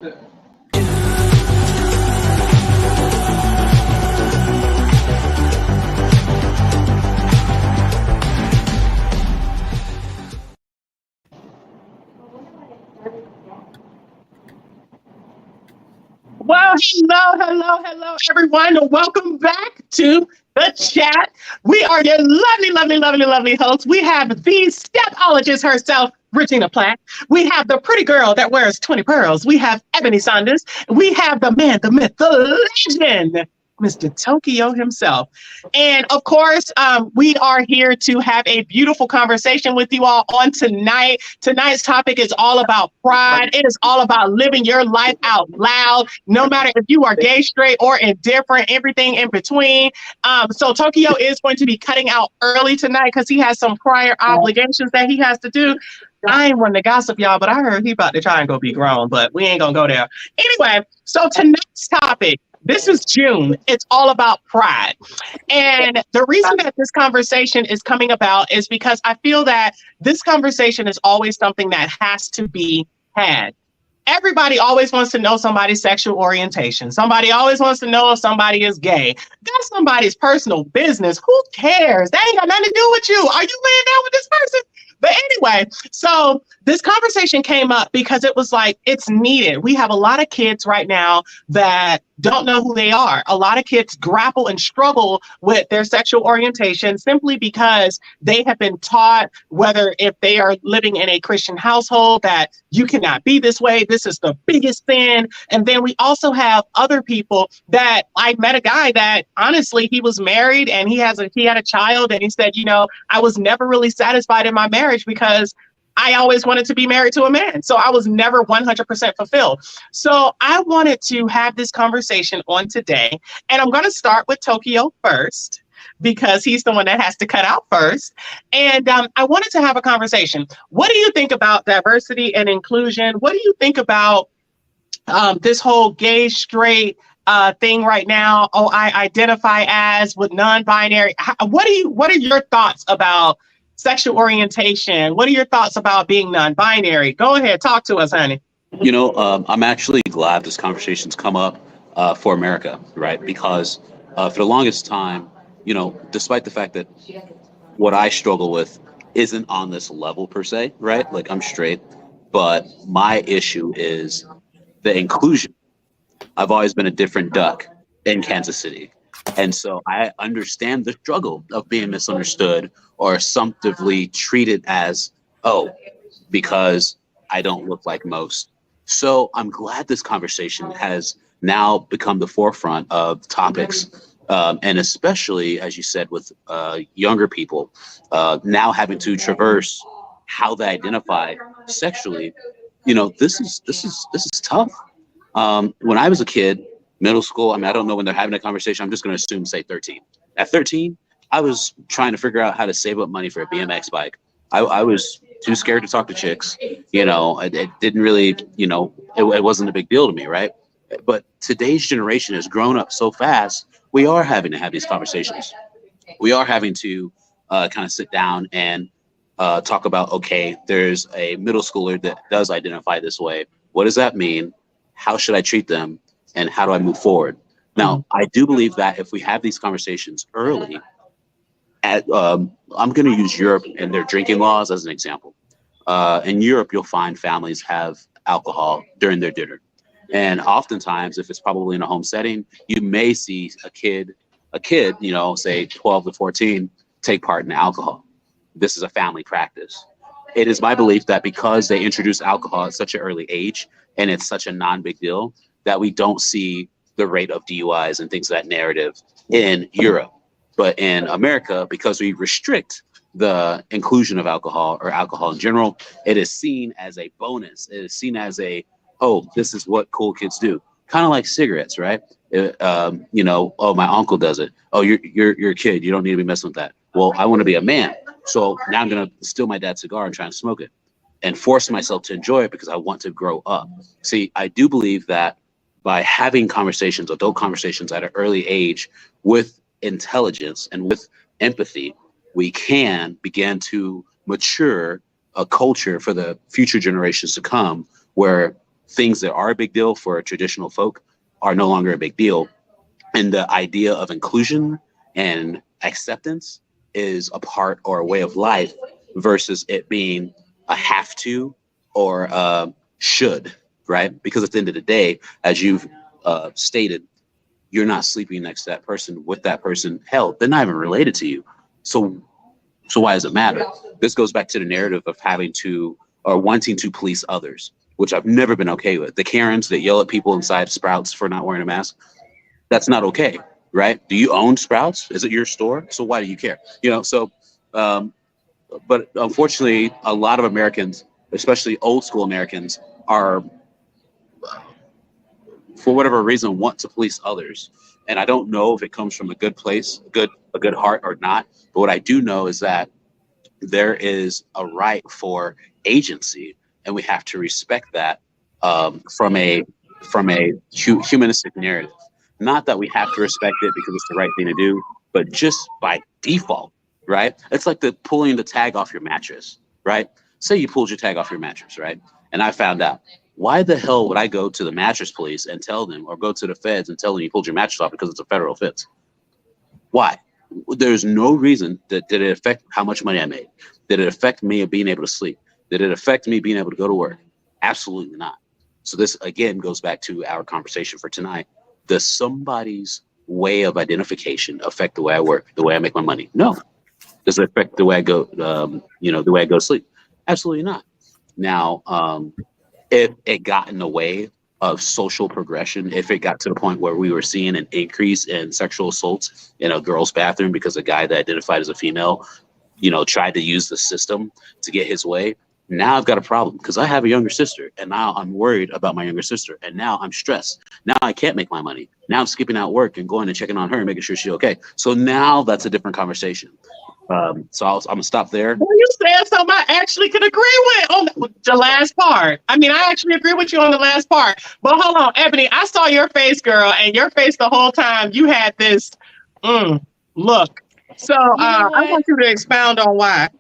Well, hello, everyone, and welcome back to the chat. We are your lovely hosts. We have the stepologist herself, Regina Platt. We have the pretty girl that wears 20 pearls. We have Ebony Saunders. We have the man, the myth, the legend, Mr. Tokyo himself. And of course, we are here to have a beautiful conversation with you all on tonight. Tonight's topic is all about pride. It is all about living your life out loud, no matter if you are gay, straight, or indifferent, everything in between. So Tokyo is going to be cutting out early tonight because he has some prior obligations that he has to do. I ain't one to gossip, y'all, but I heard he about to try and go be grown, but we ain't gonna go there. Anyway, so tonight's topic, this is June. It's all about pride. And the reason that this conversation is coming about is because I feel that this conversation is always something that has to be had. Everybody always wants to know somebody's sexual orientation. Somebody always wants to know if somebody is gay. That's somebody's personal business. Who cares? That ain't got nothing to do with you. Are you laying down with this person? But anyway, so this conversation came up because it was like, it's needed. We have a lot of kids right now that don't know who they are. A lot of kids grapple and struggle with their sexual orientation simply because they have been taught, whether if they are living in a Christian household, that you cannot be this way. This is the biggest sin. And then we also have other people that I met a guy that honestly, he was married and he had a child. And he said, I was never really satisfied in my marriage because I always wanted to be married to a man. So I was never 100% fulfilled. So I wanted to have this conversation on today. And I'm going to start with Tokyo first because he's the one that has to cut out first. And I wanted to have a conversation. What do you think about diversity and inclusion? What do you think about this whole gay, straight thing right now? Oh, I identify as with non-binary. What are your thoughts about sexual orientation? What are your thoughts about being non-binary? Go ahead, talk to us, honey. I'm actually glad this conversation's come up for America, right? Because for the longest time, despite the fact that what I struggle with isn't on this level per se, right? Like I'm straight, but my issue is the inclusion. I've always been a different duck in Kansas City. And so I understand the struggle of being misunderstood or assumptively treated as, because I don't look like most. So I'm glad this conversation has now become the forefront of topics. And especially, as you said, with younger people now having to traverse how they identify sexually, this is tough. When I was a kid, middle school, I don't know when they're having a conversation. I'm just going to assume, say 13. At 13, I was trying to figure out how to save up money for a BMX bike. I was too scared to talk to chicks. It didn't really, it wasn't a big deal to me, right? But today's generation has grown up so fast, we are having to have these conversations. We are having to kind of sit down and talk about, okay, there's a middle schooler that does identify this way. What does that mean? How should I treat them? And how do I move forward? Now, I do believe that if we have these conversations early, I'm going to use Europe and their drinking laws as an example. In Europe, you'll find families have alcohol during their dinner. And oftentimes, if it's probably in a home setting, you may see a kid, say 12 to 14, take part in alcohol. This is a family practice. It is my belief that because they introduce alcohol at such an early age and it's such a non-big deal, that we don't see the rate of DUIs and things of that narrative in Europe. But in America, because we restrict the inclusion of alcohol or alcohol in general, it is seen as a bonus. It is seen as this is what cool kids do. Kind of like cigarettes, right? My uncle does it. Oh, you're a kid. You don't need to be messing with that. Well, I want to be a man. So now I'm going to steal my dad's cigar and try and smoke it and force myself to enjoy it because I want to grow up. See, I do believe that by having conversations, adult conversations at an early age with intelligence and with empathy, we can begin to mature a culture for the future generations to come where things that are a big deal for traditional folk are no longer a big deal. And the idea of inclusion and acceptance is a part or a way of life versus it being a have to or a should, right? Because at the end of the day, as you've stated, you're not sleeping next to that person with that person. Hell, they're not even related to you. So, so why does it matter? This goes back to the narrative of having to or wanting to police others, which I've never been okay with. The Karens that yell at people inside Sprouts for not wearing a mask, that's not okay, right? Do you own Sprouts? Is it your store? So why do you care? Um, but unfortunately, a lot of Americans, especially old school Americans, are for whatever reason want to police others. And I don't know if it comes from a good place, a good heart or not. But what I do know is that there is a right for agency, and we have to respect that from a humanistic narrative. Not that we have to respect it because it's the right thing to do, but just by default, right? It's like the pulling the tag off your mattress, right? Say you pulled your tag off your mattress, right? And I found out. Why the hell would I go to the mattress police and tell them, or go to the feds and tell them you pulled your mattress off because it's a federal offense? Why? There's no reason that did it affect how much money I made. Did it affect me of being able to sleep? Did it affect me being able to go to work? Absolutely not. So this again goes back to our conversation for tonight. Does somebody's way of identification affect the way I work, the way I make my money? No. Does it affect the way I go, the way I go to sleep? Absolutely not. Now, if it got in the way of social progression, if it got to the point where we were seeing an increase in sexual assaults in a girl's bathroom because a guy that identified as a female, tried to use the system to get his way, now I've got a problem because I have a younger sister and now I'm worried about my younger sister and now I'm stressed. Now I can't make my money. Now I'm skipping out work and going and checking on her and making sure she's okay. So now that's a different conversation. I'm gonna stop there. Well, you said something I actually could agree with on the last part. I mean, I actually agree with you on the last part. But hold on, Ebony, I saw your face, girl, and your face the whole time. You had this look. So I what? want you to expound on why.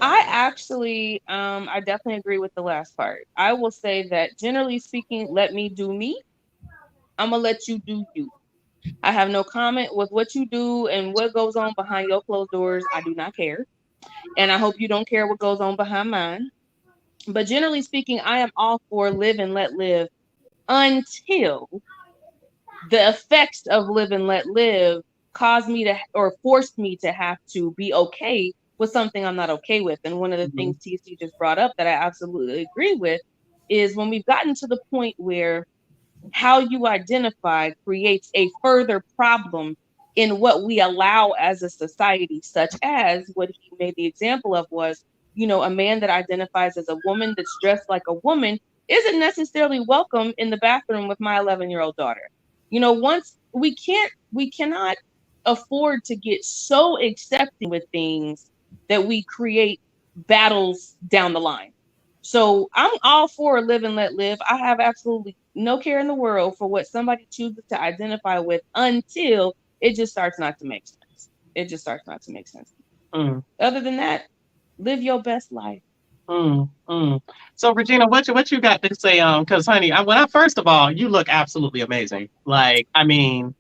I actually, I definitely agree with the last part. I will say that generally speaking, let me do me. I'm gonna let you do you. I have no comment with what you do and what goes on behind your closed doors. I do not care. And I hope you don't care what goes on behind mine. But generally speaking, I am all for live and let live until the effects of live and let live caused me to or forced me to have to be okay with something I'm not okay with. And one of the Mhm. things TC just brought up that I absolutely agree with is when we've gotten to the point where how you identify creates a further problem in what we allow as a society, such as what he made the example of was, a man that identifies as a woman that's dressed like a woman isn't necessarily welcome in the bathroom with my 11-year-old daughter. Once we cannot afford to get so accepting with things that we create battles down the line. So I'm all for live and let live. I have absolutely no care in the world for what somebody chooses to identify with until it just starts not to make sense. It just starts not to make sense. Mm, Other than that, live your best life. mm. So, Regina, what you got to say? Because, honey, when I first of all, you look absolutely amazing. Like, I mean,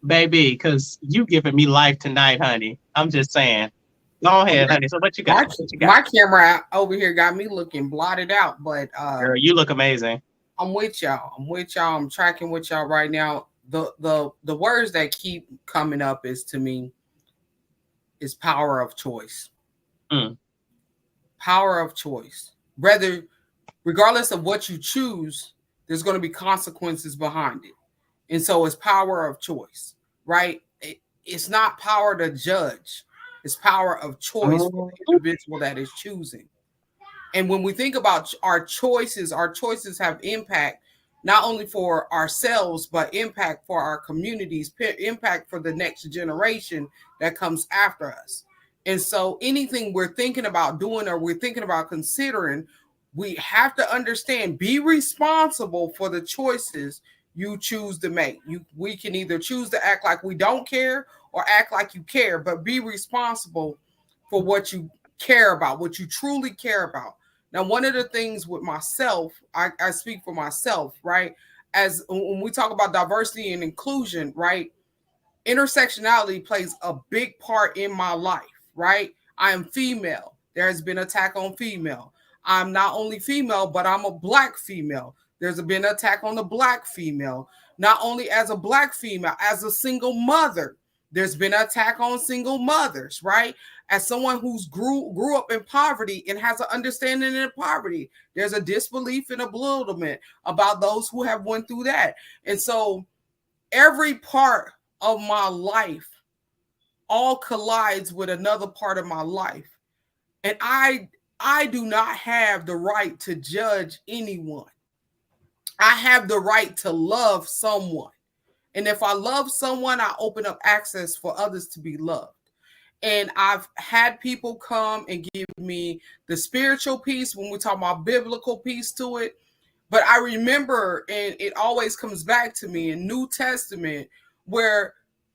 baby, because you giving me life tonight, honey. I'm just saying. Go ahead, honey. So, what you got? My What you got? my camera over here got me looking blotted out, but Girl, you look amazing. I'm with y'all. I'm with y'all. I'm tracking with y'all right now. The words that keep coming up is to me is power of choice. Mm, Power of choice. Whether regardless of what you choose, there's going to be consequences behind it. And so it's power of choice, right? It's not power to judge. It's power of choice for mm, the individual that is choosing. And when we think about our choices have impact not only for ourselves, but impact for our communities, impact for the next generation that comes after us. And so anything we're thinking about doing or we're thinking about considering, we have to understand, be responsible for the choices you choose to make. We can either choose to act like we don't care or act like you care, but be responsible for what you care about, what you truly care about. Now, one of the things with myself, I speak for myself, right? As when we talk about diversity and inclusion, right? Intersectionality plays a big part in my life, right? I am female. There has been attack on female. I'm not only female, but I'm a black female. There's been an attack on the black female. Not only as a black female, as a single mother, there's been an attack on single mothers, right? As someone who's grew up in poverty and has an understanding in poverty, there's a disbelief and a bewilderment about those who have went through that. And so every part of my life all collides with another part of my life. And I do not have the right to judge anyone. I have the right to love someone. And if I love someone, I open up access for others to be loved. And I've had people come and give me the spiritual piece when we talk about biblical piece to it. But I remember, and it always comes back to me in New Testament, where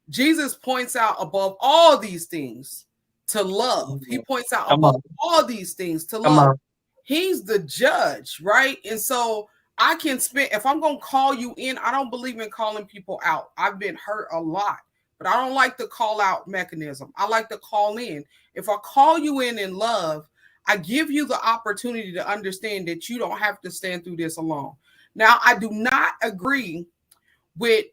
Jesus points out above all these things to love. He points out above all these things to love. He's the judge, right? And so I can spend, if I'm going to call you in, I don't believe in calling people out. I've been hurt a lot, but I don't like the call out mechanism. I like to call in. If I call you in love, I give you the opportunity to understand that you don't have to stand through this alone. Now, I do not agree with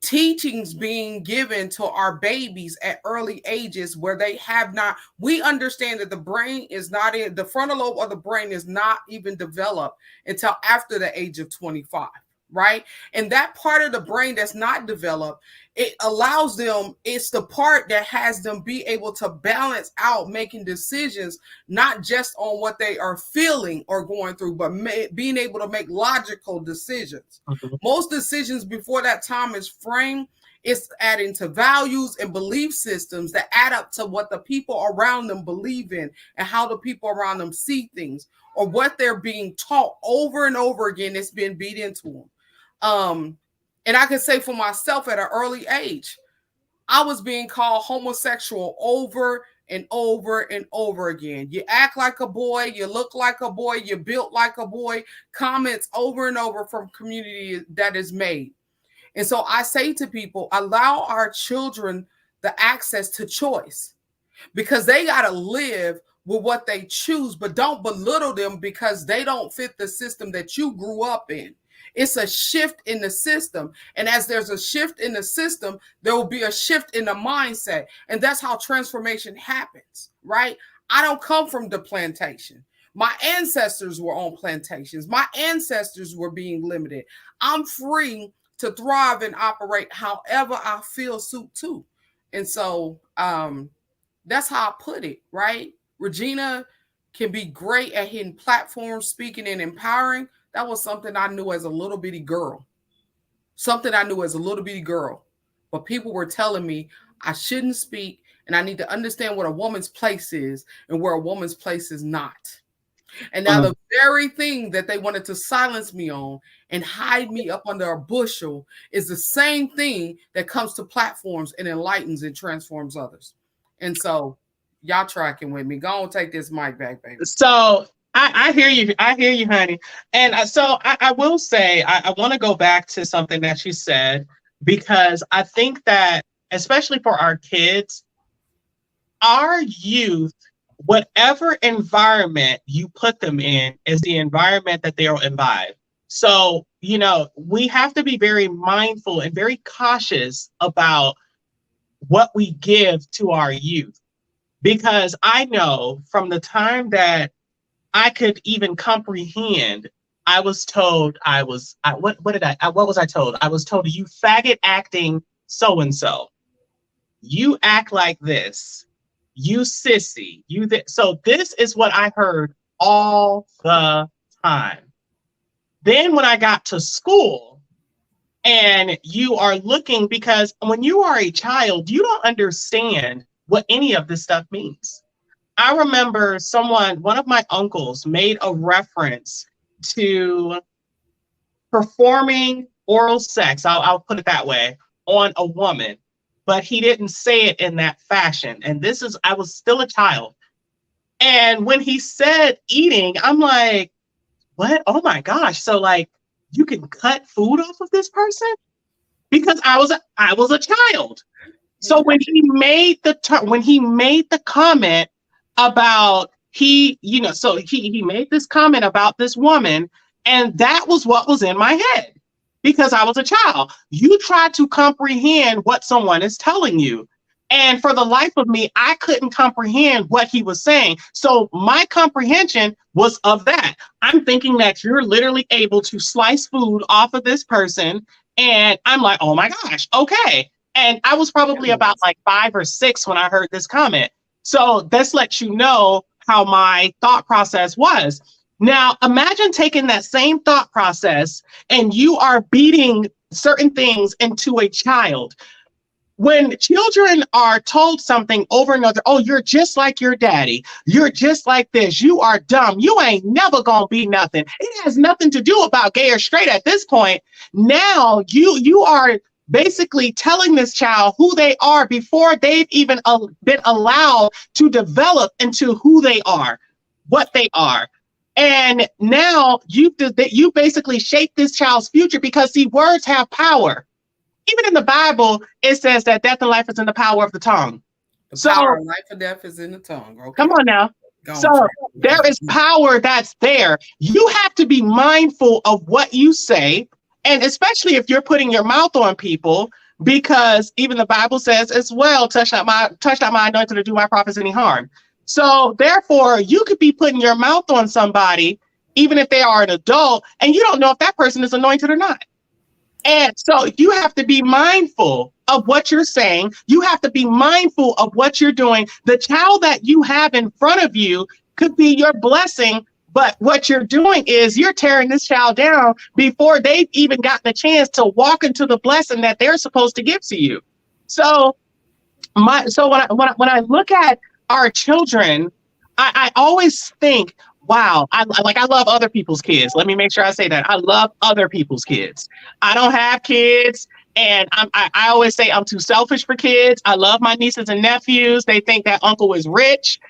teachings being given to our babies at early ages where they have not, we understand that the brain is not in, the frontal lobe of the brain is not even developed until after the age of 25, right? And that part of the brain that's not developed, it allows them, it's the part that has them be able to balance out making decisions, not just on what they are feeling or going through, but being able to make logical decisions. Most decisions before that time is framed, it's adding to values and belief systems that add up to what the people around them believe in and how the people around them see things, or what they're being taught over and over again. It's been beat into them. And I can say for myself at an early age, I was being called homosexual over and over and over again. You act like a boy, you look like a boy, you built like a boy, comments over and over from community that is made. And so I say to people, allow our children the access to choice, because they got to live with what they choose, but don't belittle them because they don't fit the system that you grew up in. It's a shift in the system. And as there's a shift in the system, there will be a shift in the mindset. And that's how transformation happens, right? I don't come from the plantation. My ancestors were on plantations. My ancestors were being limited. I'm free to thrive and operate however I feel suit to. And so that's how I put it, right? Regina can be great at hitting platforms, speaking and empowering. That was something I knew as a little bitty girl. But people were telling me I shouldn't speak and I need to understand what a woman's place is and where a woman's place is not. And now the very thing that they wanted to silence me on and hide me up under a bushel is the same thing that comes to platforms and enlightens and transforms others. And so y'all tracking with me. Go on, take this mic back, baby. So I hear you. I hear you, honey. And so I will say, I want to go back to something that you said, because I think that, especially for our kids, our youth, whatever environment you put them in is the environment that they'll imbibe. So, you know, we have to be very mindful and very cautious about what we give to our youth. Because I know from the time that I could even comprehend, I was told what was I told? I was told, you faggot acting so-and-so. You act like this. You sissy. So this is what I heard all the time. Then when I got to school, and you are looking, because when you are a child, you don't understand what any of this stuff means. I remember one of my uncles made a reference to performing oral sex, I'll put it that way, on a woman, but he didn't say it in that fashion. And I was still a child. And when he said eating, I'm like, what? Oh my gosh. So like you can cut food off of this person? Because I was a child. So when he made the comment about he made this comment about this woman, and that was what was in my head because I was a child. You try to comprehend what someone is telling you. And for the life of me, I couldn't comprehend what he was saying. So my comprehension was of that. I'm thinking that you're literally able to slice food off of this person. And I'm like, oh my gosh, okay. And I was probably about like 5 or 6 when I heard this comment. So this lets you know how my thought process was. Now, imagine taking that same thought process and you are beating certain things into a child. When children are told something over and over, oh, you're just like your daddy. You're just like this. You are dumb. You ain't never gonna be nothing. It has nothing to do about gay or straight at this point. Now you are basically telling this child who they are before they've even been allowed to develop into who they are, what they are. And now you basically shape this child's future because see, words have power. Even in the Bible, it says that death and life is in the power of the tongue. The power of life and death is in the tongue. Okay. Come on now. So there is power that's there. You have to be mindful of what you say, and especially if you're putting your mouth on people, because even the Bible says as well, touch not my anointed or do my prophets any harm. So therefore, you could be putting your mouth on somebody, even if they are an adult, and you don't know if that person is anointed or not. And so you have to be mindful of what you're saying. You have to be mindful of what you're doing. The child that you have in front of you could be your blessing, but what you're doing is you're tearing this child down before they've even gotten a chance to walk into the blessing that they're supposed to give to you. So when I look at our children, I always think, wow, I love other people's kids. Let me make sure I say that. I love other people's kids. I don't have kids, and I always say I'm too selfish for kids. I love my nieces and nephews. They think that uncle is rich,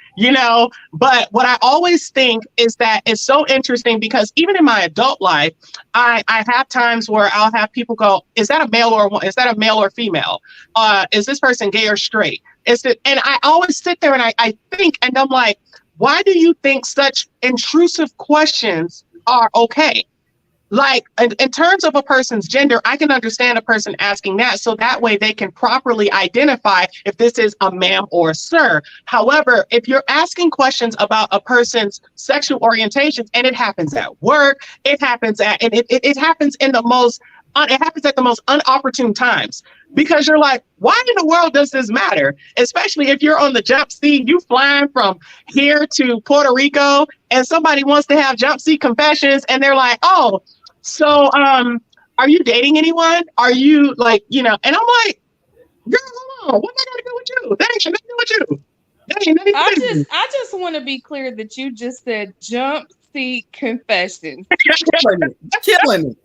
But what I always think is that it's so interesting because even in my adult life, I have times where I'll have people go, is that a male or female? Is this person gay or straight? And I always sit there and I think, and I'm like, why do you think such intrusive questions are okay? Like in terms of a person's gender, I can understand a person asking that. So that way they can properly identify if this is a ma'am or a sir. However, if you're asking questions about a person's sexual orientations, and it happens at work, it happens at the most unopportune times, because you're like, why in the world does this matter? Especially if you're on the jump seat, you flying from here to Puerto Rico, and somebody wants to have jump seat confessions, and they're like, oh, so are you dating anyone? Are you like, and I'm like, girl, hold on, what I gotta do with you? That ain't nothing to do with you. That ain't nothing. I just want to be clear that you just said jump seat confessions. Killing it.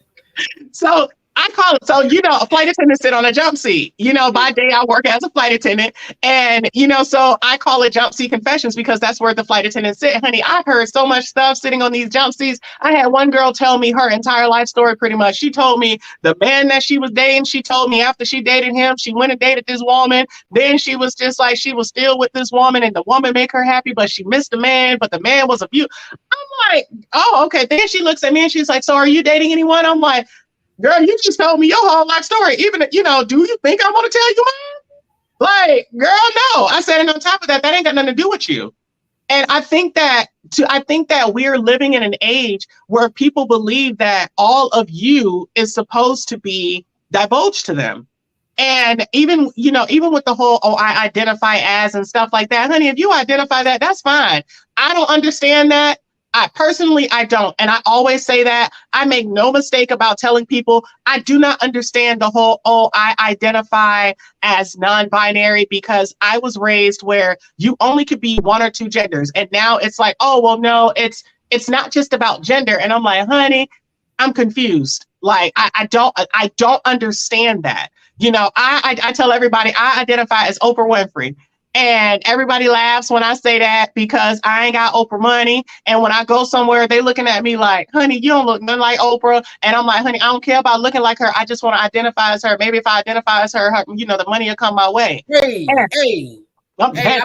So I call it, a flight attendant sit on a jump seat. By day I work as a flight attendant, and, so I call it jump seat confessions because that's where the flight attendants sit. Honey, I've heard so much stuff sitting on these jump seats. I had one girl tell me her entire life story pretty much. She told me the man that she was dating, she told me after she dated him, she went and dated this woman. Then she was just like, she was still with this woman and the woman made her happy, but she missed the man, but the man was abusive. I'm like, oh, okay. Then she looks at me and she's like, so are you dating anyone? I'm like, girl, you just told me your whole life story. Even, do you think I want to tell you mine? Like, girl, no. I said, and on top of that, that ain't got nothing to do with you. And I think that we're living in an age where people believe that all of you is supposed to be divulged to them. And even with the whole, oh, I identify as and stuff like that, honey, if you identify that, that's fine. I don't understand that. I don't. And I always say that. I make no mistake about telling people I do not understand the whole, oh, I identify as non-binary, because I was raised where you only could be one or two genders. And now it's like, oh, well, no, it's not just about gender. And I'm like, honey, I'm confused. Like, I don't understand that. I tell everybody I identify as Oprah Winfrey. And everybody laughs when I say that because I ain't got Oprah money. And when I go somewhere, they looking at me like, honey, you don't look nothing like Oprah. And I'm like, honey, I don't care about looking like her. I just want to identify as her. Maybe if I identify as her, the money will come my way. Hey, Okay.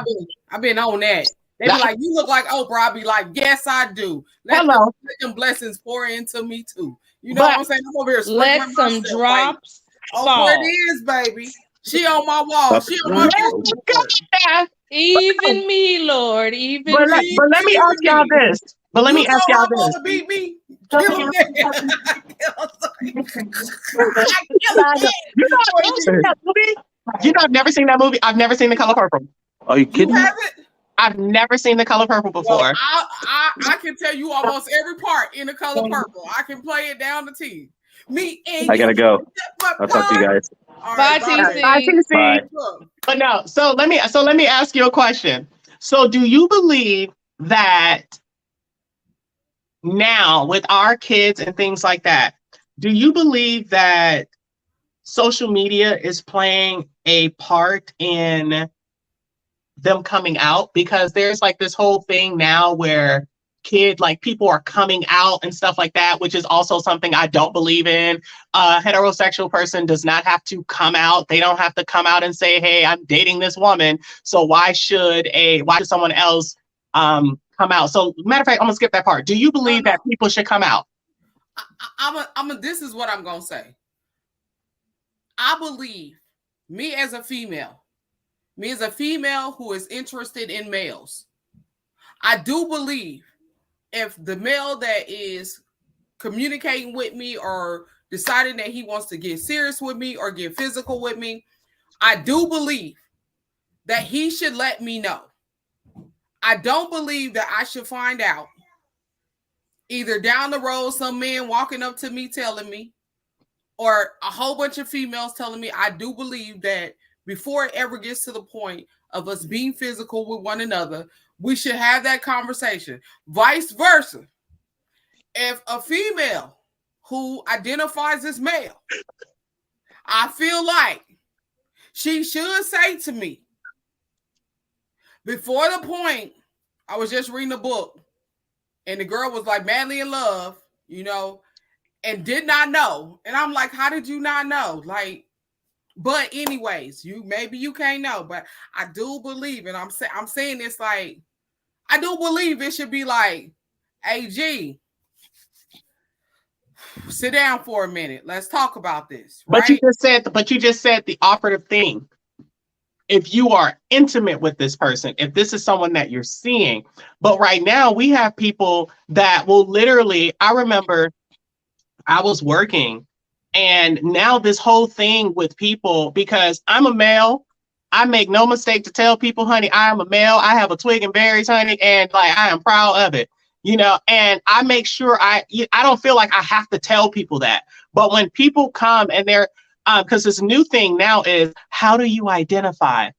I've been on that. They be like, you look like Oprah. I'll be like, yes, I do. Let them blessings pour into me too. You know what I'm saying? I'm over here let some drops fall. Oprah it is, baby. She on my wall. She on my wall. Even me, Lord. Even but let me ask y'all this. But let me ask y'all this. Beat me. I've never seen that movie. I've never seen The Color Purple. Are you kidding me? I've never seen The Color Purple before. Well, I can tell you almost every part in The Color Purple. I can play it down to T. Me and I gotta go. I'll talk to you guys. Bye, TC. Bye. But no, so let me ask you a question. So do you believe that now with our kids and things like that, do you believe that social media is playing a part in them coming out? Because there's like this whole thing now where people are coming out and stuff like that, which is also something I don't believe in. A heterosexual person does not have to come out. They don't have to come out and say, hey, I'm dating this woman. So why should someone else come out? So matter of fact, I'm gonna skip that part. Do you believe that people should come out? This is what I'm gonna say. I believe me as a female who is interested in males, I do believe if the male that is communicating with me or deciding that he wants to get serious with me or get physical with me, I do believe that he should let me know. I don't believe that I should find out either down the road, some man walking up to me telling me, or a whole bunch of females telling me. I do believe that before it ever gets to the point of us being physical with one another, we should have that conversation. Vice versa. If a female who identifies as male, I feel like she should say to me, before the point, I was just reading a book, and the girl was like madly in love, and did not know. And I'm like, how did you not know? Like, but anyways, maybe you can't know, but I do believe, and I'm saying this like, I do believe it should be like, hey, G, sit down for a minute. Let's talk about this. Right? But you just said the operative thing. If you are intimate with this person, if this is someone that you're seeing, but right now we have people that will literally, I remember I was working, and now this whole thing with people, because I'm a male, I make no mistake to tell people, honey, I am a male. I have a twig and berries, honey, and like I am proud of it, and I make sure I don't feel like I have to tell people that. But when people come and they're because this new thing now is, how do you identify?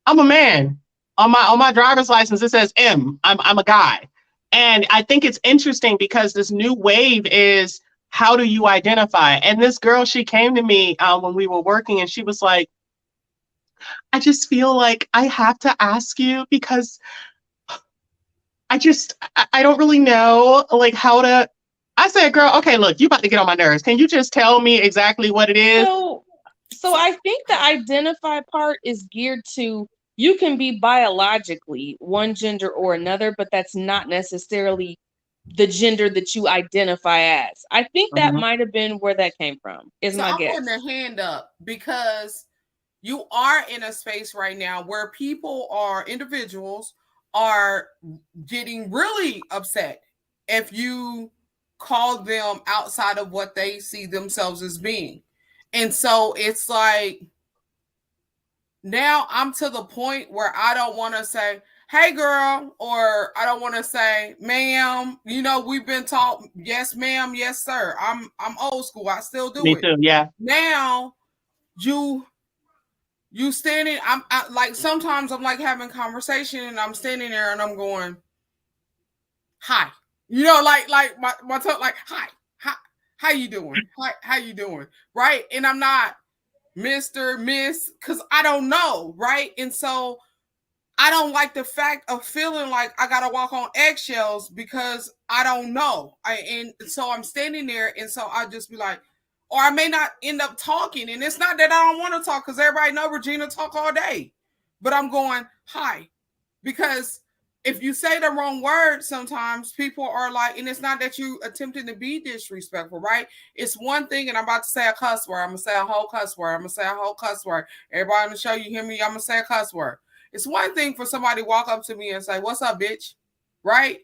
I'm a man. On my driver's license, it says M. I'm a guy. And I think it's interesting because this new wave is, how do you identify? And this girl, she came to me when we were working, and she was like, I just feel like I have to ask you because I don't really know like how to. I said, girl, okay, look, you about to get on my nerves. Can you just tell me exactly what it is? So I think the identify part is geared to, you can be biologically one gender or another, but that's not necessarily the gender that you identify as. I think that might have been where that came from, is my guess. I'm putting a hand up because you are in a space right now where individuals are getting really upset if you call them outside of what they see themselves as being. And so it's like, now I'm to the point where I don't want to say, hey girl, or I don't want to say, ma'am, we've been taught, yes ma'am, yes sir. I'm old school. I still do Me it. too, yeah. Now you standing, I like, sometimes I'm like having conversation and I'm standing there and I'm going, hi. Like my tongue, like, hi, how you doing? Hi, how you doing? Right? And I'm not Mr., Miss, because I don't know, right? And so I don't like the fact of feeling like I gotta walk on eggshells because I don't know. And so I'm standing there, and so I'll just be like, or I may not end up talking. And it's not that I don't want to talk, because everybody know Regina talk all day. But I'm going, hi. Because if you say the wrong word, sometimes people are like, and it's not that you attempting to be disrespectful, right? It's one thing, and I'm about to say a cuss word. I'm gonna say a whole cuss word. I'm gonna say a whole cuss word. Everybody on the show, you hear me? I'm gonna say a cuss word. It's one thing for somebody to walk up to me and say, "What's up, bitch?" Right?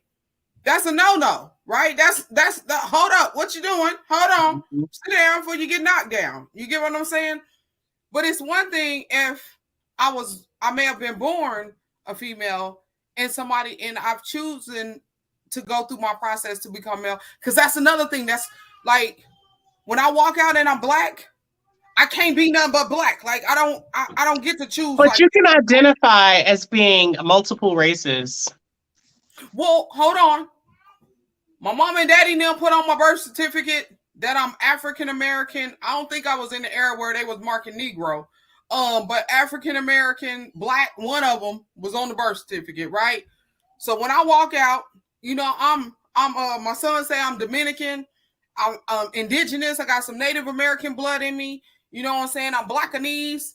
That's a no-no, right? That's the hold up. What you doing? Hold on. Sit down before you get knocked down. You get what I'm saying? But it's one thing if I may have been born a female and I've chosen to go through my process to become male. Because that's another thing. That's like when I walk out and I'm black, I can't be nothing but black. Like I don't get to choose. But like, you can identify as being multiple races. well, hold on. My mom and daddy now put on my birth certificate that I'm African American. I don't think I was in the era where they was marking Negro. But African American, black, one of them was on the birth certificate, right? So when I walk out, you know, I'm my son say I'm Dominican, I'm indigenous, I got some Native American blood in me, you know what I'm saying? I'm Blackanese,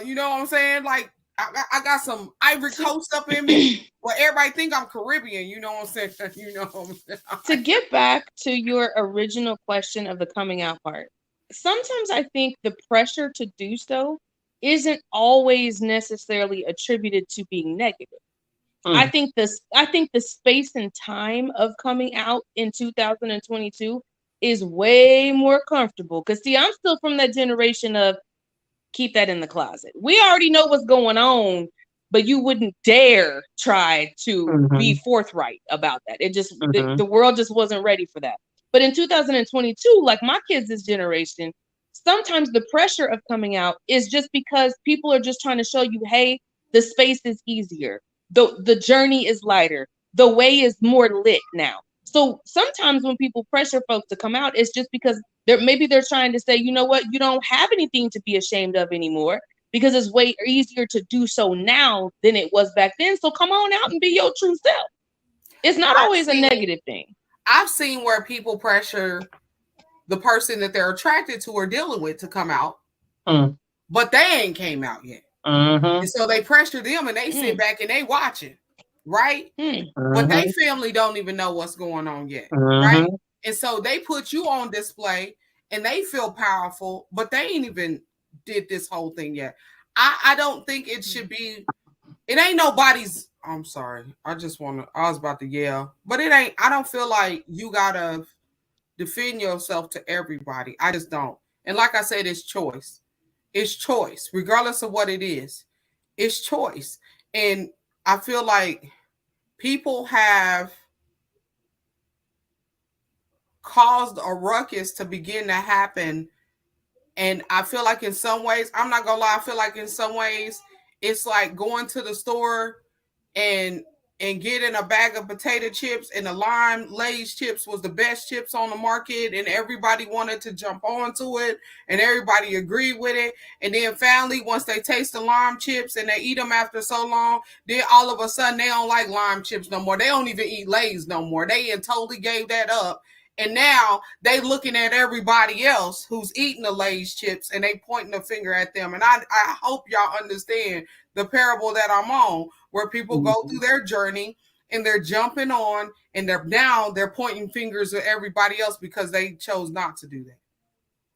you know what I'm saying? Like I got some Ivory Coast up in me. Well, everybody think I'm Caribbean, you know what I'm saying? You know what I'm saying? To get back to your original question of the coming out part, sometimes I think the pressure to do so isn't always necessarily attributed to being negative. I think the space and time of coming out in 2022 is way more comfortable. Because see, I'm still from that generation of keep that in the closet. We already know what's going on, but you wouldn't dare try to be forthright about that. It just the world just wasn't ready for that. But in 2022, like my kids' generation, sometimes the pressure of coming out is just because people are just trying to show you, hey, the space is easier. The journey is lighter. The way is more lit now. So sometimes when people pressure folks to come out, it's just because they're trying to say, you know what, you don't have anything to be ashamed of anymore because it's way easier to do so now than it was back then. So come on out and be your true self. It's not always a negative thing. I've seen where people pressure the person that they're attracted to or dealing with to come out, but they ain't came out yet. And so they pressure them and they sit back and they watching, right? But they family don't even know what's going on yet, right? And so they put you on display and they feel powerful, but they ain't even did this whole thing yet. I don't think it should be, it ain't nobody's, I'm sorry. I was about to yell, but it ain't, I don't feel like you gotta defend yourself to everybody. I just don't. And like I said, it's choice. It's choice, regardless of what it is. It's choice. And I feel like people have caused a ruckus to begin to happen. And I feel like in some ways, I'm not gonna lie, I feel like in some ways it's like going to the store and getting a bag of potato chips, and the lime Lay's chips was the best chips on the market, and everybody wanted to jump onto it and everybody agreed with it. And then finally, once they taste the lime chips and they eat them after so long, then all of a sudden they don't like lime chips no more. They don't even eat Lay's no more. They totally gave that up. And now they looking at everybody else who's eating the Lay's chips and they pointing a finger at them. And I hope y'all understand the parable that I'm on, where people go through their journey and they're jumping on and they're pointing fingers at everybody else because they chose not to do that.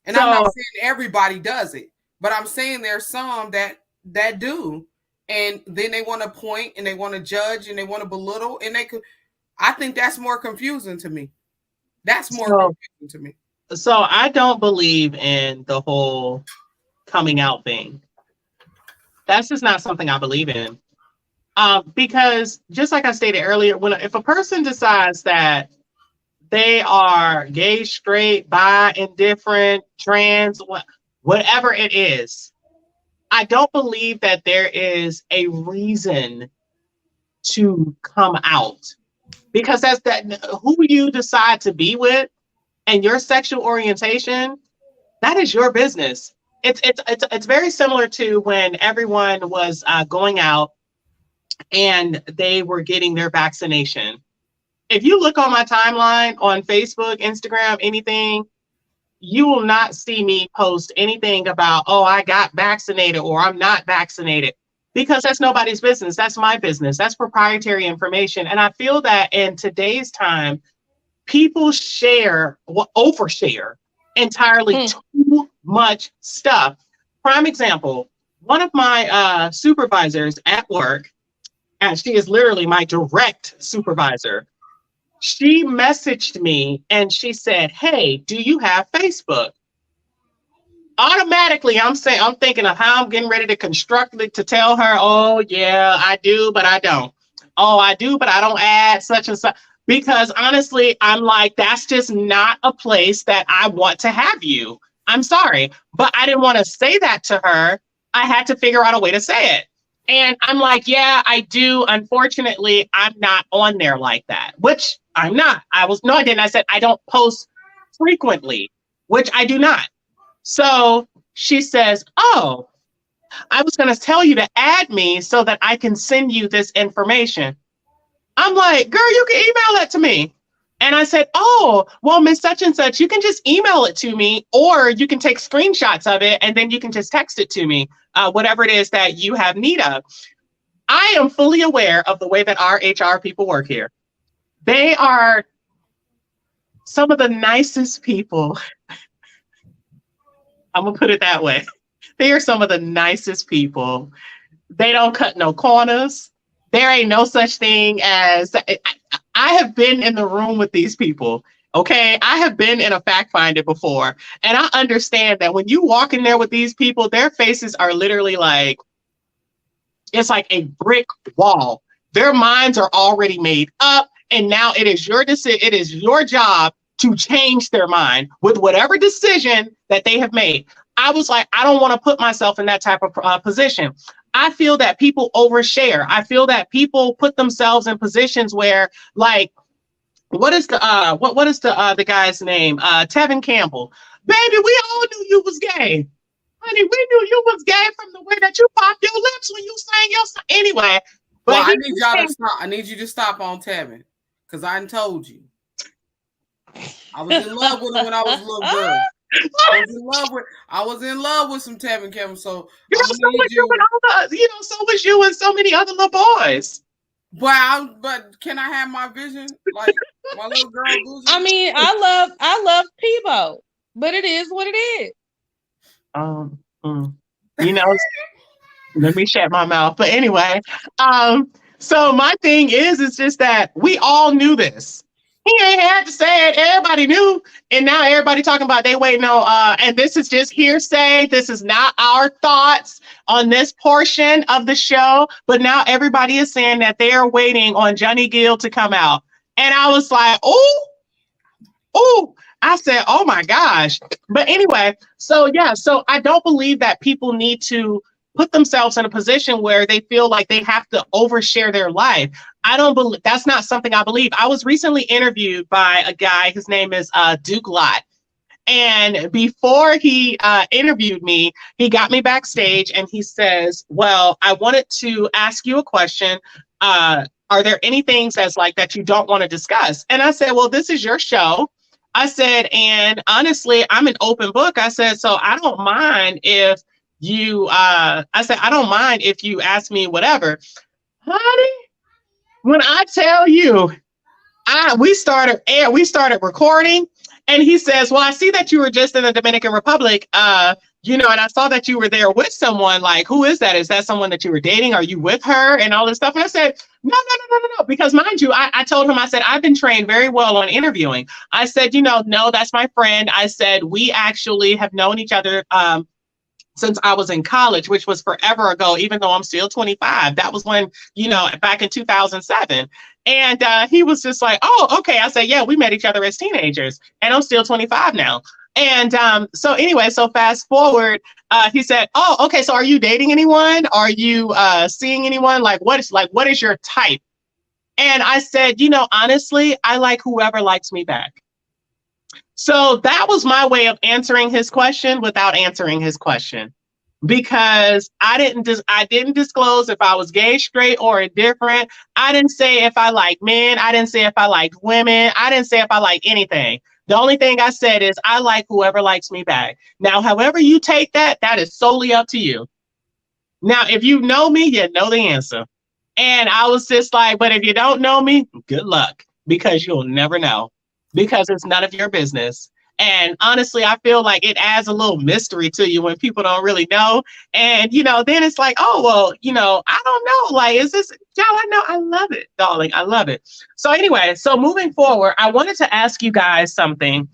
And I'm not saying everybody does it, but I'm saying there's some that do. And then they want to point and they want to judge and they want to belittle, and I think that's more confusing to me. That's more confusing to me. So I don't believe in the whole coming out thing. That's just not something I believe in. Because just like I stated earlier, if a person decides that they are gay, straight, bi, indifferent, trans, whatever it is, I don't believe that there is a reason to come out. Because that's who you decide to be with and your sexual orientation, that is your business. It's very similar to when everyone was going out and they were getting their vaccination. If you look on my timeline on Facebook, Instagram, anything, you will not see me post anything about, oh, I got vaccinated or I'm not vaccinated, because that's nobody's business. That's my business. That's proprietary information. And I feel that in today's time, people overshare entirely too much stuff. Prime example, one of my supervisors at work, and she is literally my direct supervisor, she messaged me and she said, hey, do you have Facebook? Automatically, I'm thinking of how I'm getting ready to construct it to tell her, oh, yeah, I do, but I don't. Oh, I do, but I don't add such and such. Because honestly, I'm like, that's just not a place that I want to have you. I'm sorry, but I didn't want to say that to her. I had to figure out a way to say it. And I'm like, yeah, I do. Unfortunately, I'm not on there like that, which I'm not. I didn't. I said, I don't post frequently, which I do not. So she says, oh, I was going to tell you to add me so that I can send you this information. I'm like, girl, you can email that to me. And I said, oh, well, Miss Such and Such, you can just email it to me, or you can take screenshots of it and then you can just text it to me, whatever it is that you have need of. I am fully aware of the way that our HR people work here. They are some of the nicest people. I'm going to put it that way. They are some of the nicest people. They don't cut no corners. There ain't no such thing as, I have been in the room with these people, okay? I have been in a fact finder before, and I understand that when you walk in there with these people, their faces are literally like, it's like a brick wall. Their minds are already made up, and now it is your decision, it is your job to change their mind with whatever decision that they have made. I was like, I don't want to put myself in that type of position. I feel that people overshare. I feel that people put themselves in positions where, like, what is the guy's name? Tevin Campbell. Baby, we all knew you was gay. Honey, we knew you was gay from the way that you popped your lips when you sang your song. Anyway. But well, I need y'all to stop. I need you to stop on Tevin, because I done told you. I was in love with him when I was a little girl. I was in love with some Tevin Campbell. So girl, so was you and all the, so was you and so many other little boys. But can I have my vision, like my little girl vision? I mean, I love Peebo, but it is what it is. Let me shut my mouth. But anyway, so my thing is just that we all knew this. He ain't had to say it. Everybody knew. And now everybody talking about they waiting on, and this is just hearsay. This is not our thoughts on this portion of the show. But now everybody is saying that they are waiting on Johnny Gill to come out. And I was like, oh, I said, oh my gosh. But anyway, so I don't believe that people need to put themselves in a position where they feel like they have to overshare their life. I don't believe, that's not something I believe. I was recently interviewed by a guy, his name is Duke Lott. And before he interviewed me, he got me backstage and he says, well, I wanted to ask you a question. Are there any things that you don't want to discuss? And I said, well, this is your show. I said, and honestly, I'm an open book. I said, so I don't mind if you, I don't mind if you ask me whatever. Honey, when I tell you, we started recording, and he says, well, I see that you were just in the Dominican Republic, and I saw that you were there with someone. Like, who is that? Is that someone that you were dating? Are you with her? And all this stuff. And I said, no. Because mind you, I told him, I said, I've been trained very well on interviewing. I said, no, that's my friend. I said, we actually have known each other, since I was in college, which was forever ago, even though I'm still 25. That was when, back in 2007. And he was just like, oh, okay. I said, yeah, we met each other as teenagers, and I'm still 25 now. And so anyway, so fast forward, he said, oh, okay. So are you dating anyone? Are you seeing anyone? What is your type? And I said, honestly, I like whoever likes me back. So that was my way of answering his question without answering his question. because I didn't disclose if I was gay, straight, or indifferent. I didn't say if I like men. I didn't say if I like women. I didn't say if I like anything. The only thing I said is I like whoever likes me back. Now, however you take that, that is solely up to you. Now, if you know me, you know the answer. And I was just like, but if you don't know me, good luck because you'll never know because it's none of your business. And honestly, I feel like it adds a little mystery to you when people don't really know. And, then it's like, oh, well, I don't know. Like, is this, y'all, I know. I love it, darling. I love it. So, anyway, so moving forward, I wanted to ask you guys something.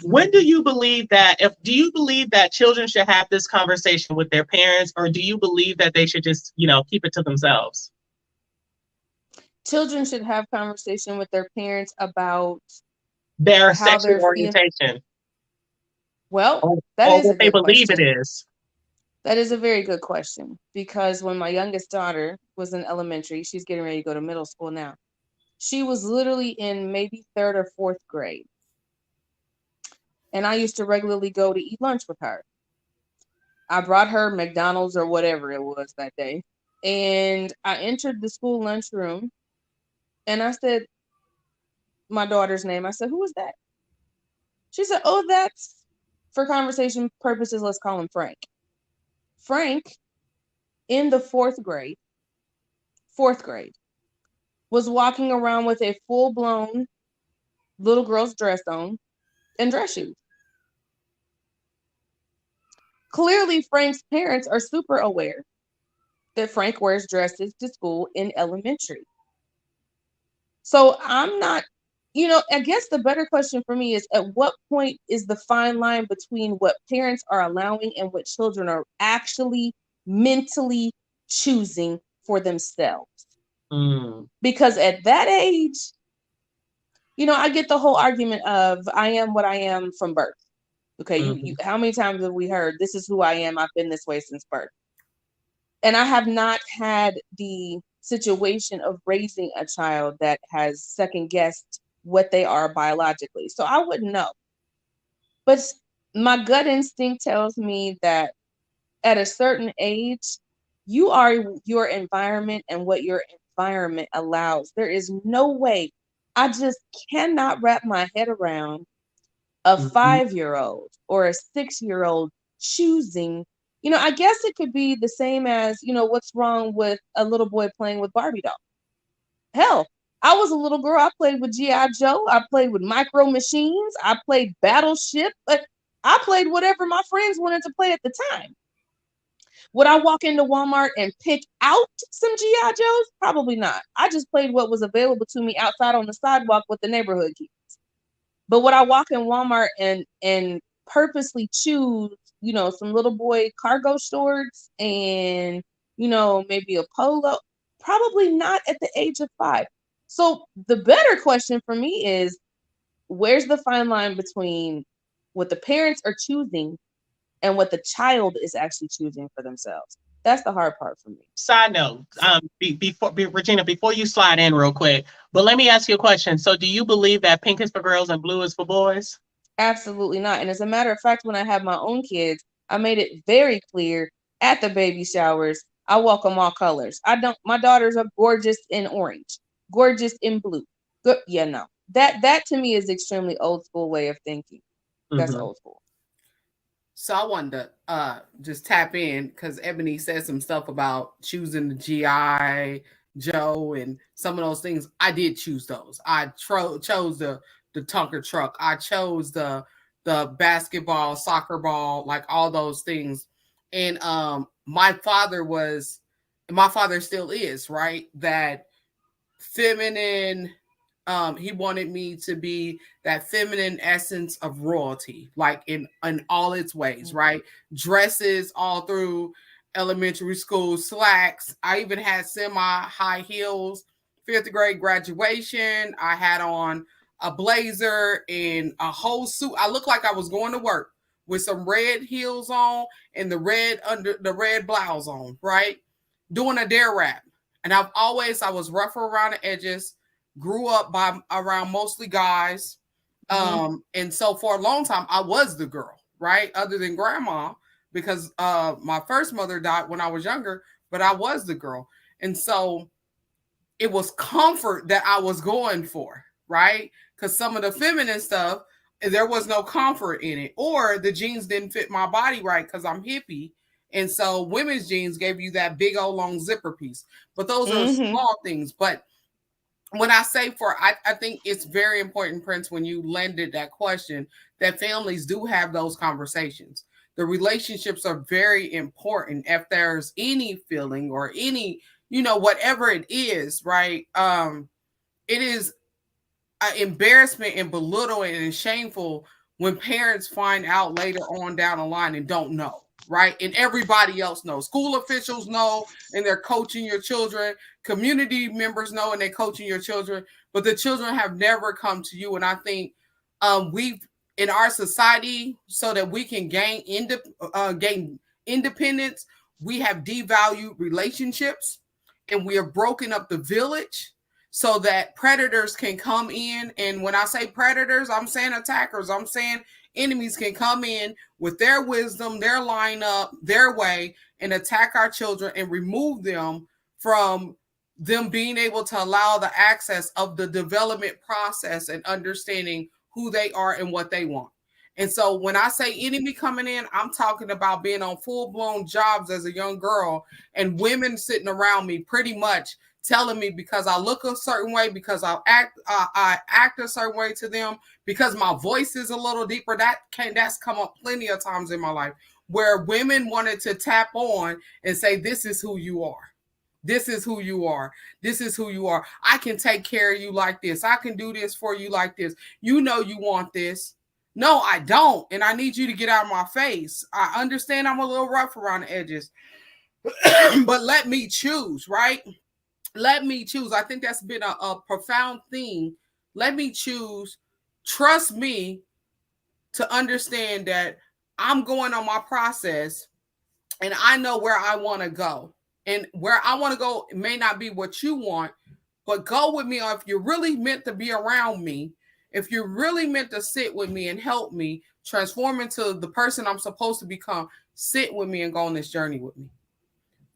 When do you believe that, do you believe that children should have this conversation with their parents, or do you believe that they should just, keep it to themselves? Children should have conversation with their parents about Their how sexual they're feeling. orientation, Well, that or is a what they good believe question. it is. That is a very good question, because when my youngest daughter was in elementary, she's getting ready to go to middle school now. She was literally in maybe 3rd or 4th grade. And I used to regularly go to eat lunch with her. I brought her McDonald's or whatever it was that day. And I entered the school lunchroom and I said my daughter's name. I said, "Who is that?" She said, "Oh, that's, for conversation purposes, let's call him Frank." Frank, in the 4th grade, was walking around with a full-blown little girl's dress on and dress shoes. Clearly, Frank's parents are super aware that Frank wears dresses to school in elementary. So I'm not, I guess the better question for me is, at what point is the fine line between what parents are allowing and what children are actually mentally choosing for themselves? Because at that age, I get the whole argument of I am what I am from birth. Okay, you how many times have we heard this is who I am? I've been this way since birth. And I have not had the situation of raising a child that has second guessed what they are biologically. So I wouldn't know. But my gut instinct tells me that at a certain age, you are your environment and what your environment allows. There is no way. I just cannot wrap my head around a 5-year-old or a 6-year-old choosing. I guess it could be the same as, what's wrong with a little boy playing with Barbie doll? Hell, I was a little girl. I played with G.I. Joe. I played with Micro Machines. I played Battleship. But I played whatever my friends wanted to play at the time. Would I walk into Walmart and pick out some G.I. Joes? Probably not. I just played what was available to me outside on the sidewalk with the neighborhood kids. But would I walk in Walmart and purposely choose, some little boy cargo shorts and, maybe a polo? Probably not at the age of 5. So the better question for me is, where's the fine line between what the parents are choosing and what the child is actually choosing for themselves? That's the hard part for me. Side note, Regina, before you slide in real quick, but let me ask you a question. So do you believe that pink is for girls and blue is for boys? Absolutely not. And as a matter of fact, when I had my own kids, I made it very clear at the baby showers, I welcome all colors. My daughters are gorgeous in orange, gorgeous in blue. Good. Yeah, no. That to me is extremely old school way of thinking. That's old school. So I wanted to just tap in because Ebony said some stuff about choosing the GI Joe and some of those things. I did choose those. I chose the Tonka truck. I chose the basketball, soccer ball, like all those things. And my father still is, right? That feminine. He wanted me to be that feminine essence of royalty, like in all its ways, right? Dresses all through elementary school, slacks. I even had semi-high heels. 5th grade graduation, I had on a blazer and a whole suit. I looked like I was going to work with some red heels on and the red blouse on, right? Doing a dare rap. And I was rougher around the edges, grew up around mostly guys. And so for a long time, I was the girl, right? Other than grandma, because my first mother died when I was younger, but I was the girl. And so it was comfort that I was going for, right? Because some of the feminine stuff, there was no comfort in it, or the jeans didn't fit my body right because I'm hippie. And so women's jeans gave you that big old long zipper piece. But those are small things. But when I say I think it's very important, Prince, when you landed that question, that families do have those conversations. The relationships are very important. If there's any feeling or any, whatever it is, right? It is embarrassment and belittling and shameful when parents find out later on down the line and don't know, right? And everybody else knows. School officials know and they're coaching your children. Community members know and they're coaching your children, but the children have never come to you. And I think we've, in our society, so that we can gain independence, we have devalued relationships and we have broken up the village so that predators can come in. And when I say predators, I'm saying attackers. I'm saying enemies can come in with their wisdom, their lineup, their way, and attack our children and remove them from them being able to allow the access of the development process and understanding who they are and what they want. And so when I say enemy coming in, I'm talking about being on full-blown jobs as a young girl and women sitting around me pretty much telling me because I look a certain way, because I act a certain way to them, because my voice is a little deeper. That's come up plenty of times in my life where women wanted to tap on and say, this is who you are. This is who you are. This is who you are. I can take care of you like this. I can do this for you like this. You know you want this. No, I don't. And I need you to get out of my face. I understand I'm a little rough around the edges, but let me choose, right? Let me choose. I think that's been a profound thing. Let me choose. Trust me to understand that I'm going on my process and I know where I want to go. And where I want to go may not be what you want, but go with me. Or if you're really meant to be around me, if you're really meant to sit with me and help me transform into the person I'm supposed to become, sit with me and go on this journey with me.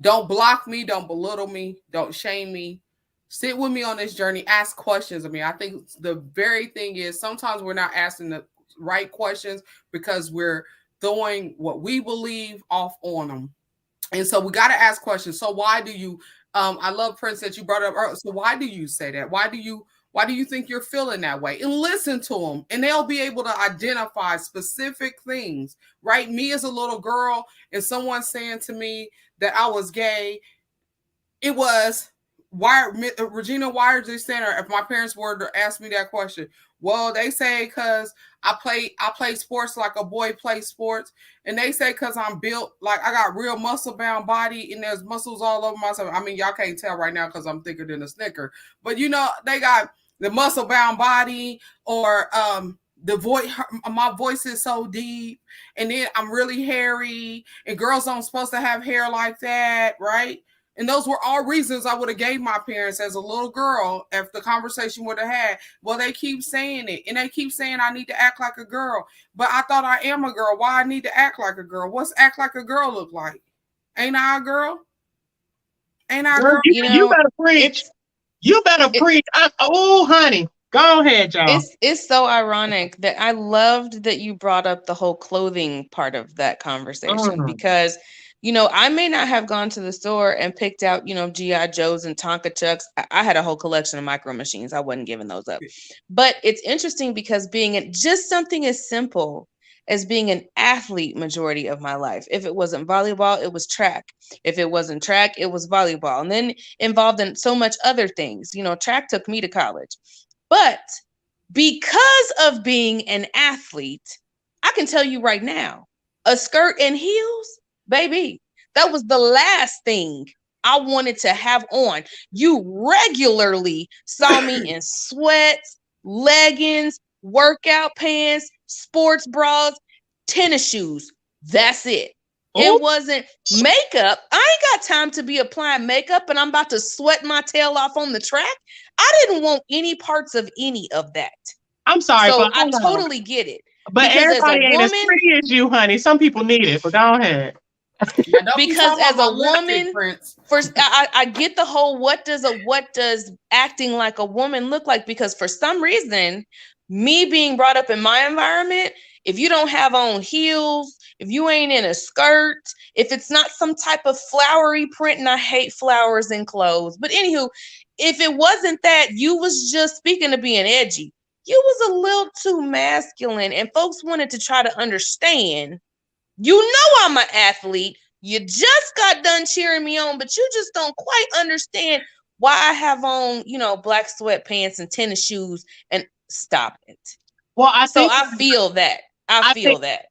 Don't block me. Don't belittle me. Don't shame me. Sit with me on this journey. Ask questions of me. I think the very thing is sometimes we're not asking the right questions because we're throwing what we believe off on them. And so we got to ask questions. So why do you, I love Prince that you brought up. So why do you say that? Why do you think you're feeling that way? And listen to them and they'll be able to identify specific things, right? Me as a little girl and someone saying to me that I was gay, it was, Regina, why are they saying, if my parents were to ask me that question? Well, they say because I play sports like a boy plays sports. And they say because I'm built, like I got real muscle bound body and there's muscles all over myself. I mean, y'all can't tell right now because I'm thicker than a Snicker. But they got the muscle bound body or the voice, my voice is so deep. And then I'm really hairy and girls aren't supposed to have hair like that, right? And those were all reasons I would have gave my parents as a little girl if the conversation would have had. Well, they keep saying it. And they keep saying I need to act like a girl. But I thought I am a girl. Why I need to act like a girl? What's act like a girl look like? Ain't I a girl? Ain't I a girl? You better preach. You better preach. Oh, honey. Go ahead, y'all. It's so ironic that I loved that you brought up the whole clothing part of that conversation because I may not have gone to the store and picked out, G.I. Joes and Tonka Chucks. I had a whole collection of micro machines. I wasn't giving those up. But it's interesting because being just something as simple as being an athlete majority of my life. If it wasn't volleyball, it was track. If it wasn't track, it was volleyball. And then involved in so much other things. Track took me to college. But because of being an athlete, I can tell you right now, a skirt and heels, baby, that was the last thing I wanted to have on. You regularly saw me in sweats, leggings, workout pants, sports bras, tennis shoes. That's it. It wasn't makeup. I ain't got time to be applying makeup and I'm about to sweat my tail off on the track. I didn't want any parts of any of that. I'm sorry, so but I totally get it. But Because as a everybody ain't as woman, pretty as you, honey. Some people need it, but go ahead. Now, don't be because talking as about a my lipstick, woman, Prince. first I get the whole what does acting like a woman look like? Because for some reason, me being brought up in my environment, if you don't have on heels, if you ain't in a skirt, if it's not some type of flowery print, and I hate flowers in clothes, but anywho, if it wasn't that, you was just, speaking of being edgy, you was a little too masculine, and folks wanted to try to understand. You know I'm an athlete. You just got done cheering me on, but you just don't quite understand why I have on, black sweatpants and tennis shoes, and stop it. Well, I So think I feel that. I feel that.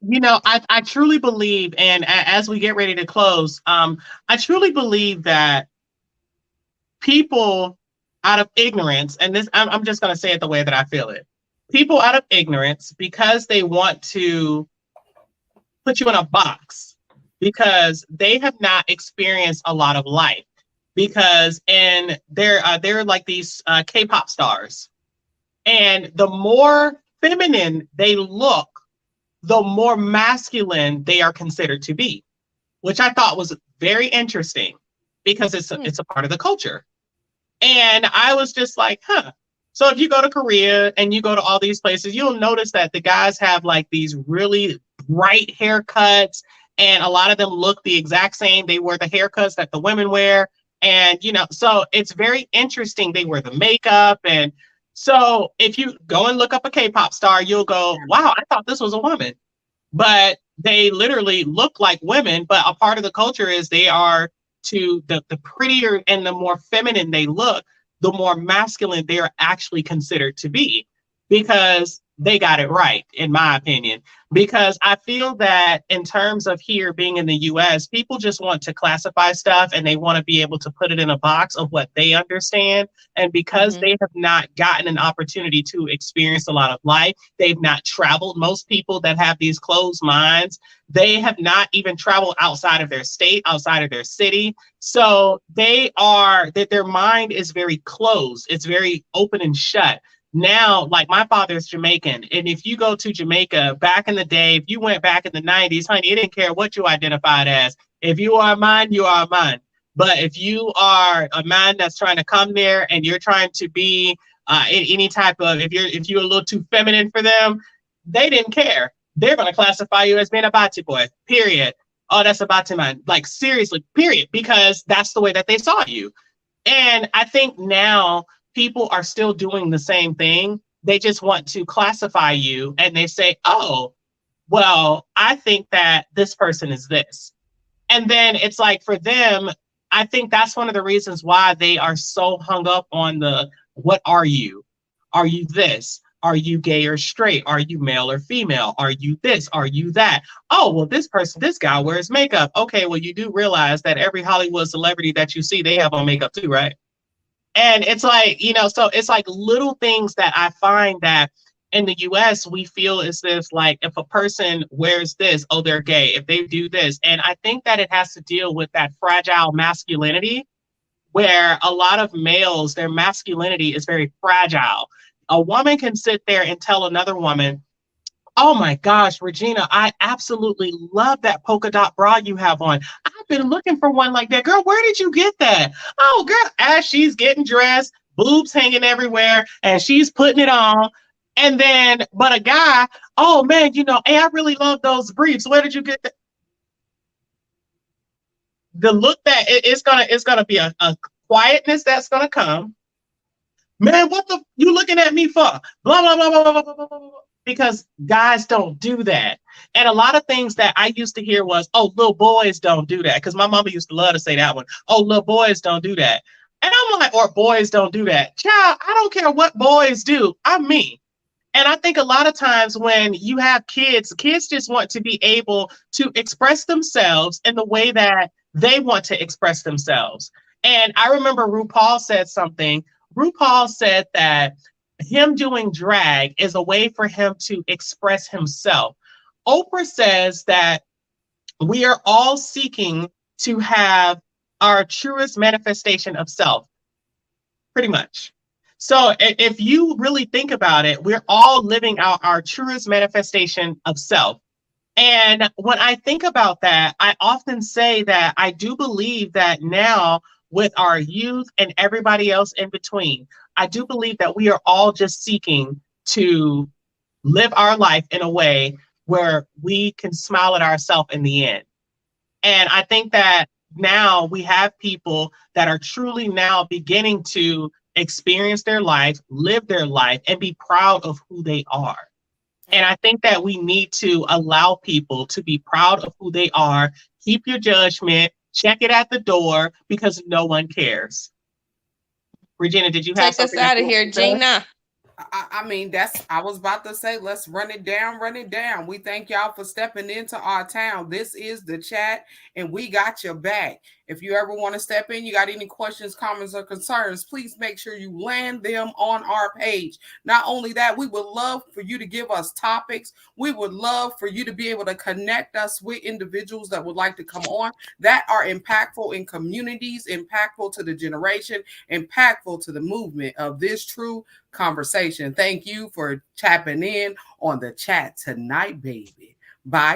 I truly believe, and as we get ready to close, I truly believe that people out of ignorance, and this, I'm just going to say it the way that I feel it. People out of ignorance, because they want to put you in a box, because they have not experienced a lot of life. Because they're like these K-pop stars, and the more feminine they look, the more masculine they are considered to be, which I thought was very interesting because it's a part of the culture. And I was just like, huh. So if you go to Korea and you go to all these places, you'll notice that the guys have like these really bright haircuts, and a lot of them look the exact same. They wear the haircuts that the women wear. And, so it's very interesting. They wear the makeup. And so if you go and look up a K-pop star, you'll go, wow, I thought this was a woman. But they literally look like women. But a part of the culture is they are, to the prettier and the more feminine they look, the more masculine they are actually considered to be, because they got it right, in my opinion. Because I feel that in terms of here being in the US, people just want to classify stuff and they want to be able to put it in a box of what they understand. And because they have not gotten an opportunity to experience a lot of life, they've not traveled. Most people that have these closed minds, they have not even traveled outside of their state, outside of their city. So their mind is very closed. It's very open and shut. Now, like, my father's Jamaican. And if you go to Jamaica back in the day, if you went back in the 90s, honey, it didn't care what you identified as. If you are mine, you are mine. But if you are a man that's trying to come there and you're trying to be any type of, if you're a little too feminine for them, they didn't care. They're going to classify you as being a bati boy, period. Oh, that's a bati man. Like, seriously, period. Because that's the way that they saw you. And I think now people are still doing the same thing. They just want to classify you, and they say, oh, well, I think that this person is this. And then it's like, for them, I think that's one of the reasons why they are so hung up on what are you? Are you this? Are you gay or straight? Are you male or female? Are you this? Are you that? Oh, well, this guy wears makeup. Okay, well, you do realize that every Hollywood celebrity that you see, they have on makeup too, right? And it's like, so it's like little things that I find that in the US, we feel is this, like, if a person wears this, oh, they're gay, if they do this. And I think that it has to deal with that fragile masculinity, where a lot of males, their masculinity is very fragile. A woman can sit there and tell another woman, oh my gosh, Regina, I absolutely love that polka dot bra you have on. I've been looking for one like that. Girl, where did you get that? Oh, girl, as she's getting dressed, boobs hanging everywhere, and she's putting it on. And then, but a guy, oh man, hey, I really love those briefs. Where did you get that? The look that it's gonna be a quietness that's gonna come. Man, what you looking at me for? Blah, blah, blah, blah, blah, blah, blah, blah. Because guys don't do that. And a lot of things that I used to hear was, oh, little boys don't do that. Because my mama used to love to say that one. Oh, little boys don't do that. And I'm like, or boys don't do that. Child, I don't care what boys do. I'm me. And I think a lot of times when you have kids just want to be able to express themselves in the way that they want to express themselves. And I remember RuPaul said something. RuPaul said that him doing drag is a way for him to express himself. Oprah says that we are all seeking to have our truest manifestation of self, pretty much. So if you really think about it, we're all living out our truest manifestation of self. And when I think about that, I often say that I do believe that now, with our youth and everybody else in between, I do believe that we are all just seeking to live our life in a way where we can smile at ourselves in the end. And I think that now we have people that are truly now beginning to experience their life, live their life, and be proud of who they are. And I think that we need to allow people to be proud of who they are. Keep your judgment, check it at the door, because no one cares. Regina, did you have Take us something out of here, Gina. I mean, I was about to say, let's run it down, run it down. We thank y'all for stepping into our town. This is the chat, and we got your back. If you ever want to step in, you got any questions, comments, or concerns, please make sure you land them on our page. Not only that, we would love for you to give us topics. We would love for you to be able to connect us with individuals that would like to come on that are impactful in communities, impactful to the generation, impactful to the movement of this true conversation. Thank you for tapping in on the chat tonight, baby. Bye.